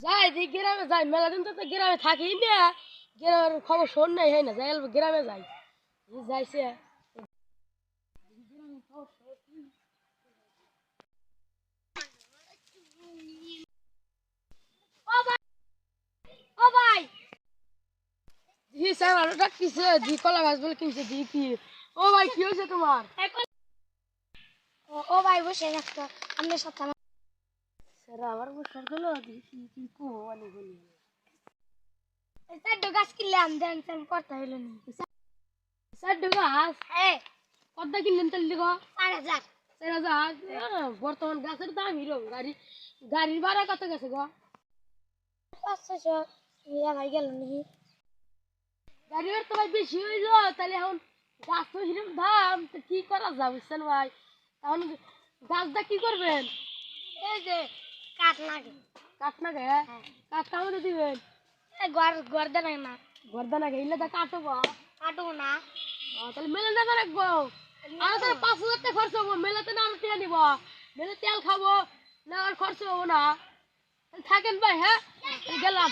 যাই দি গ্রামে যাই মেলা দিন তো গ্রামে থাকি না গ্রামের খবর শোন নাই হয় না যাই গ্রামে যাই যাইছে ও ভাই জি স্যার আরো ডাকতেছে জি কলা গাছ বলে কিনছে জি কি ও ভাই কি হয়েছে তোমার ও ভাই বসে থাকতো আমাদের সাথে স্যার আবার বসার গেল কি কি কো অনেক বলি চারটে গাছ কিনলাম দেন করতে হইল নি স্যার গাছ হ্যাঁ কত কিনলেন তাহলে দেখো 4,000 4,000 বর্তমান গাছের দাম হিরো গাড়ির ভাড়া কত গেছে গো 500 ইয়া ভাই গেল নাকি গাড়ির তো ভাই বেশি হইল তাহলে এখন গাছ তো হিরোর দাম তো কি করা যায় বুঝছেন ভাই এখন গাছটা কি করবেন এই যে কাঠ লাগে কাঠ না গে কাঠ আমাদের দিবেন এই গর্দা নাই না গর্দা না গেলে তা কাটবো কাটবো না তাহলে মেলে না রাখবো আর তাহলে 5,000 টাকা খরচ হবো মেলাতে না আমি টিয়া নিব মেলে তেল খাবো না আর খরচ হবো না থাকেন ভাই হ্যাঁ গেলাম